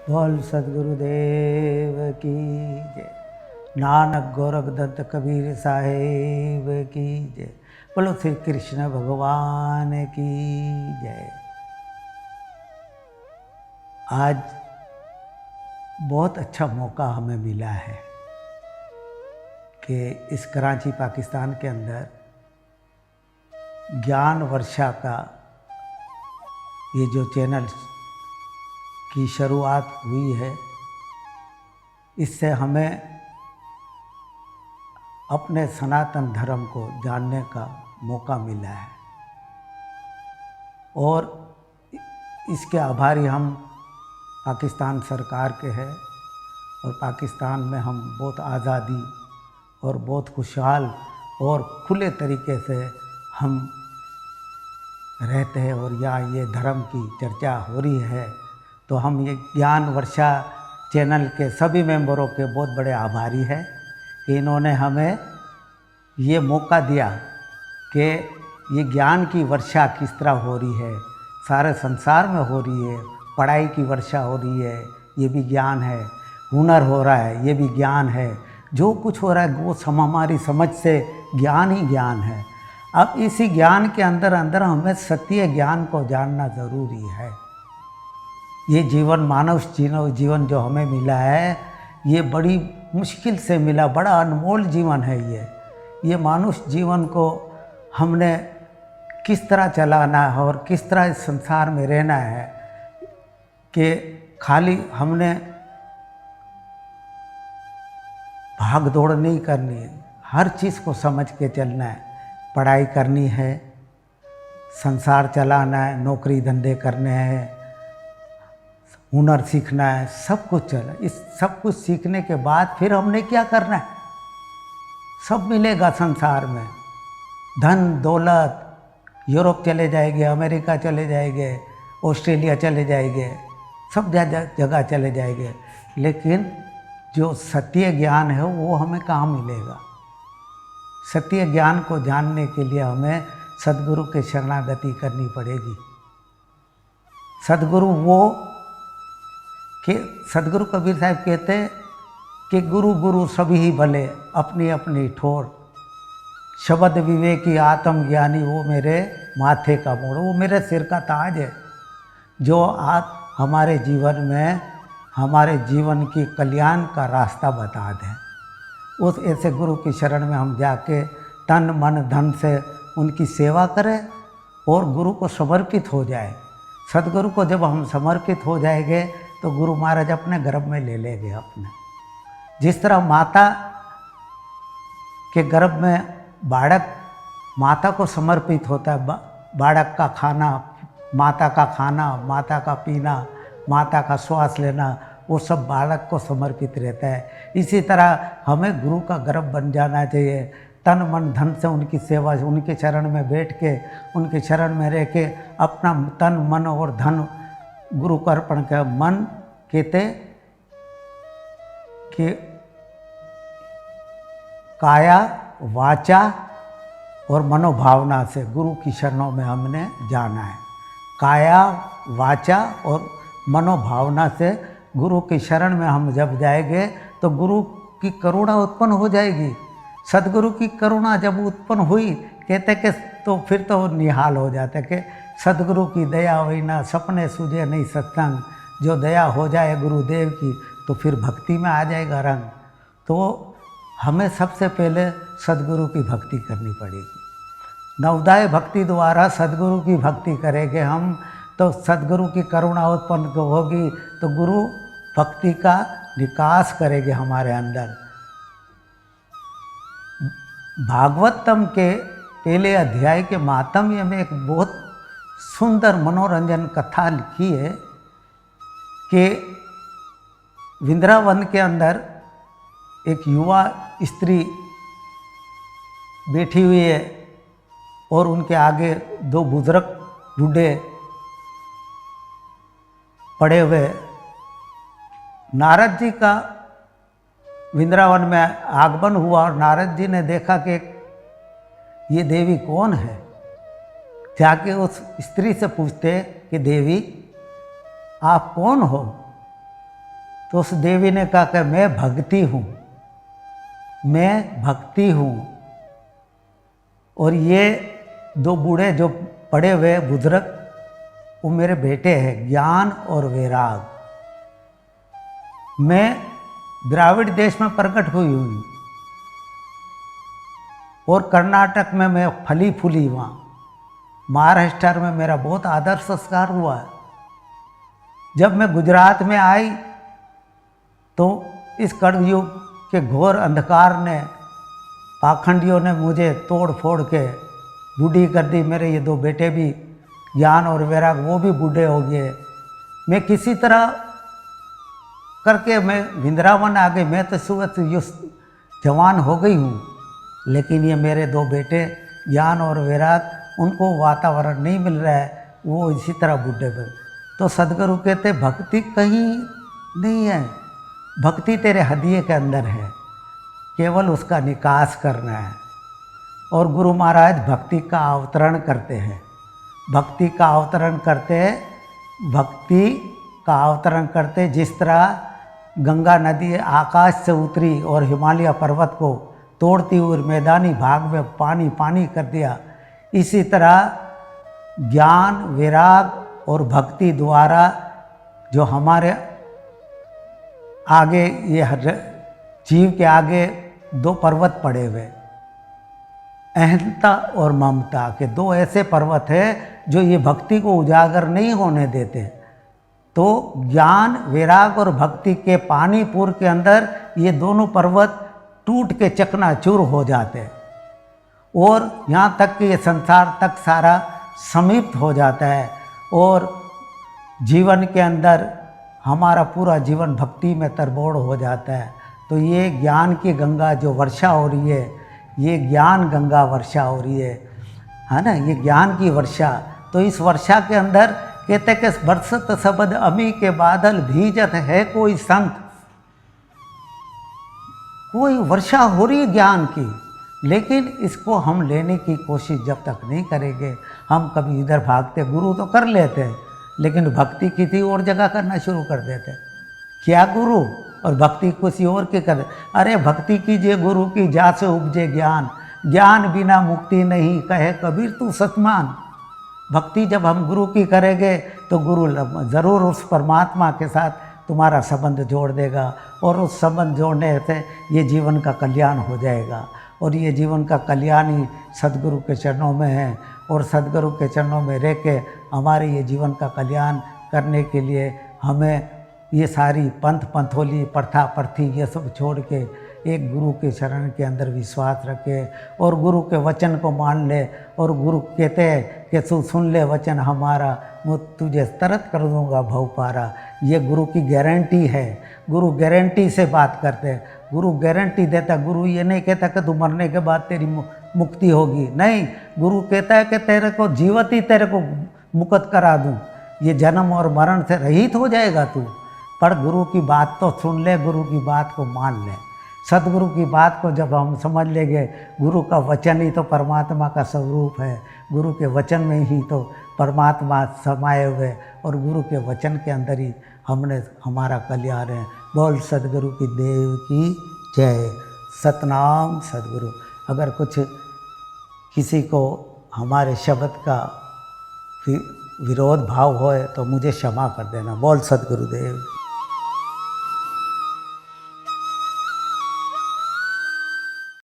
बोल सदगुरुदेव की जय। नानक गोरखदत्त कबीर साहेब की जय। बोलो श्री कृष्ण भगवान की जय। आज बहुत अच्छा मौका हमें मिला है कि इस कराची पाकिस्तान के अंदर ज्ञान वर्षा का ये जो चैनल की शुरुआत हुई है, इससे हमें अपने सनातन धर्म को जानने का मौका मिला है और इसके आभारी हम पाकिस्तान सरकार के हैं। और पाकिस्तान में हम बहुत आज़ादी और बहुत खुशहाल और खुले तरीके से हम रहते हैं और यहाँ ये धर्म की चर्चा हो रही है, तो हम ये ज्ञान वर्षा चैनल के सभी मेंबरों के बहुत बड़े आभारी हैं कि इन्होंने हमें ये मौका दिया कि ये ज्ञान की वर्षा किस तरह हो रही है, सारे संसार में हो रही है। पढ़ाई की वर्षा हो रही है, ये भी ज्ञान है। हुनर हो रहा है, ये भी ज्ञान है। जो कुछ हो रहा है वो हमारी समझ से ज्ञान ही ज्ञान है। अब इसी ज्ञान के अंदर अंदर हमें सत्य ज्ञान को जानना ज़रूरी है। ये जीवन, मानव जीवन जो हमें मिला है, ये बड़ी मुश्किल से मिला, बड़ा अनमोल जीवन है। ये मानुष जीवन को हमने किस तरह चलाना है और किस तरह इस संसार में रहना है कि खाली हमने भाग दौड़ नहीं करनी है, हर चीज़ को समझ के चलना है। पढ़ाई करनी है, संसार चलाना है, नौकरी धंधे करने हैं, हुनर सीखना है, सब कुछ चला। इस सब कुछ सीखने के बाद फिर हमने क्या करना है? सब मिलेगा संसार में, धन दौलत। यूरोप चले जाएंगे, अमेरिका चले जाएंगे, ऑस्ट्रेलिया चले जाएंगे, सब जगह चले जाएंगे, लेकिन जो सत्य ज्ञान है वो हमें कहाँ मिलेगा? सत्य ज्ञान को जानने के लिए हमें सदगुरु के शरणागति करनी पड़ेगी। सदगुरु वो कि सदगुरु कबीर साहब कहते हैं कि गुरु गुरु सभी ही भले, अपनी अपनी ठोर। शब्द विवेकी आत्म ज्ञानी, वो मेरे माथे का मोड़, वो मेरे सिर का ताज है, जो आप हमारे जीवन में, हमारे जीवन की कल्याण का रास्ता बता दें। उस ऐसे गुरु की शरण में हम जाके तन मन धन से उनकी सेवा करें और गुरु को समर्पित हो जाए। सदगुरु को जब हम समर्पित हो जाएंगे तो गुरु महाराज अपने गर्भ में ले लेंगे अपने। जिस तरह माता के गर्भ में बालक माता को समर्पित होता है, बालक का खाना, माता का खाना, माता का पीना, माता का श्वास लेना, वो सब बालक को समर्पित रहता है। इसी तरह हमें गुरु का गर्भ बन जाना चाहिए। तन मन धन से उनकी सेवा, उनके चरण में बैठ के, उनके चरण में रह के अपना तन मन और धन गुरु को अर्पण कर। मन कहते कि काया वाचा और मनोभावना से गुरु की शरणों में हमने जाना है। काया वाचा और मनोभावना से गुरु की शरण में हम जब जाएंगे तो गुरु की करुणा उत्पन्न हो जाएगी। सदगुरु की करुणा जब उत्पन्न हुई, कहते कि तो फिर तो निहाल हो जाता कि सदगुरु की दया हुई ना, सपने सूझे नहीं सत्संग। जो दया हो जाए गुरुदेव की तो फिर भक्ति में आ जाएगा रंग। तो हमें सबसे पहले सदगुरु की भक्ति करनी पड़ेगी। नवोदय भक्ति द्वारा सदगुरु की भक्ति करेंगे हम, तो सदगुरु की करुणा उत्पन्न होगी, तो गुरु भक्ति का विकास करेंगे हमारे अंदर। भागवतम के पहले अध्याय के मातम्य में एक बहुत सुंदर मनोरंजन कथा लिखी है कि वृंदावन के अंदर एक युवा स्त्री बैठी हुई है और उनके आगे दो बुजुर्ग बूढ़े पड़े हुए। नारद जी का वृंदावन में आगमन हुआ और नारद जी ने देखा कि ये देवी कौन है। जाके उस स्त्री से पूछते कि देवी आप कौन हो? तो उस देवी ने कहा कि मैं भक्ति हूँ, मैं भक्ति हूँ। और ये दो बूढ़े जो पड़े हुए बुजुर्ग, वो मेरे बेटे हैं, ज्ञान और वैराग। मैं द्राविड़ देश में प्रकट हुई हूँ और कर्नाटक में मैं फली फूली वहाँ। महाराष्ट्र में मेरा बहुत आदर संस्कार हुआ है। जब मैं गुजरात में आई तो इस कलयुग के घोर अंधकार ने, पाखंडियों ने मुझे तोड़ फोड़ के बूढ़ी कर दी। मेरे ये दो बेटे भी, ज्ञान और वैराग, वो भी बूढ़े हो गए। मैं किसी तरह करके मैं वृंदावन आ गई। मैं तो सुबह से जवान हो गई हूँ, लेकिन ये मेरे दो बेटे ज्ञान और वैराग, उनको वातावरण नहीं मिल रहा है, वो इसी तरह बूढ़े बन। तो सदगुरु कहते भक्ति कहीं नहीं है, भक्ति तेरे हृदय के अंदर है, केवल उसका निकास करना है। और गुरु महाराज भक्ति का अवतरण करते हैं, भक्ति का अवतरण करते हैं, भक्ति का अवतरण करते। जिस तरह गंगा नदी आकाश से उतरी और हिमालय पर्वत को तोड़ती हुई मैदानी भाग में पानी पानी कर दिया, इसी तरह ज्ञान वैराग और भक्ति द्वारा जो हमारे आगे, ये जीव के आगे दो पर्वत पड़े हुए, अहंता और ममता के दो ऐसे पर्वत हैं जो ये भक्ति को उजागर नहीं होने देते। तो ज्ञान वैराग और भक्ति के पानीपुर के अंदर ये दोनों पर्वत टूट के चकनाचूर हो जाते हैं और यहाँ तक कि ये संसार तक सारा समीप हो जाता है और जीवन के अंदर हमारा पूरा जीवन भक्ति में तरबोड़ हो जाता है। तो ये ज्ञान की गंगा जो वर्षा हो रही है, ये ज्ञान गंगा वर्षा हो रही है ना, ये ज्ञान की वर्षा। तो इस वर्षा के अंदर कहते कि बरसत शब्द अमी के बादल भीजत है कोई संत, कोई वर्षा हो रही ज्ञान की, लेकिन इसको हम लेने की कोशिश जब तक नहीं करेंगे, हम कभी इधर भागते, गुरु तो कर लेते हैं लेकिन भक्ति किसी और जगह करना शुरू कर देते। क्या गुरु और भक्ति किसी और की कर। अरे भक्ति कीजिए गुरु की, जा से उपजे ज्ञान, ज्ञान बिना मुक्ति नहीं, कहे कबीर तू सतमान। भक्ति जब हम गुरु की करेंगे तो गुरु ज़रूर उस परमात्मा के साथ तुम्हारा संबंध जोड़ देगा और उस संबंध जोड़ने से ये जीवन का कल्याण हो जाएगा। और ये जीवन का कल्याण ही सदगुरु के चरणों में है और सदगुरु के चरणों में रह के हमारे ये जीवन का कल्याण करने के लिए हमें ये सारी पंथ पंथोली प्रथा प्रथी ये सब छोड़ के एक गुरु के शरण के अंदर विश्वास रखे और गुरु के वचन को मान ले। और गुरु कहते हैं कि तू सुन ले वचन हमारा, मैं तुझे तरत कर दूंगा भव पारा। ये गुरु की गारंटी है, गुरु गारंटी से बात करते हैं, गुरु गारंटी देता। गुरु ये नहीं कहता कि तू मरने के बाद तेरी मुक्ति होगी, नहीं, गुरु कहता है कि तेरे को जीवत ही तेरे को मुक्त करा दूँ, ये जन्म और मरण से रहित हो जाएगा तू। पर गुरु की बात तो सुन ले, गुरु की बात को मान ले। सदगुरु की बात को जब हम समझ लेंगे, गुरु का वचन ही तो परमात्मा का स्वरूप है, गुरु के वचन में ही तो परमात्मा समाये हुए और गुरु के वचन के अंदर ही हमने हमारा कल्याण है। बोल सदगुरु की देव की जय। सतनाम सदगुरु। अगर कुछ किसी को हमारे शब्द का विरोध भाव होए तो मुझे क्षमा कर देना। बोल सदगुरुदेव।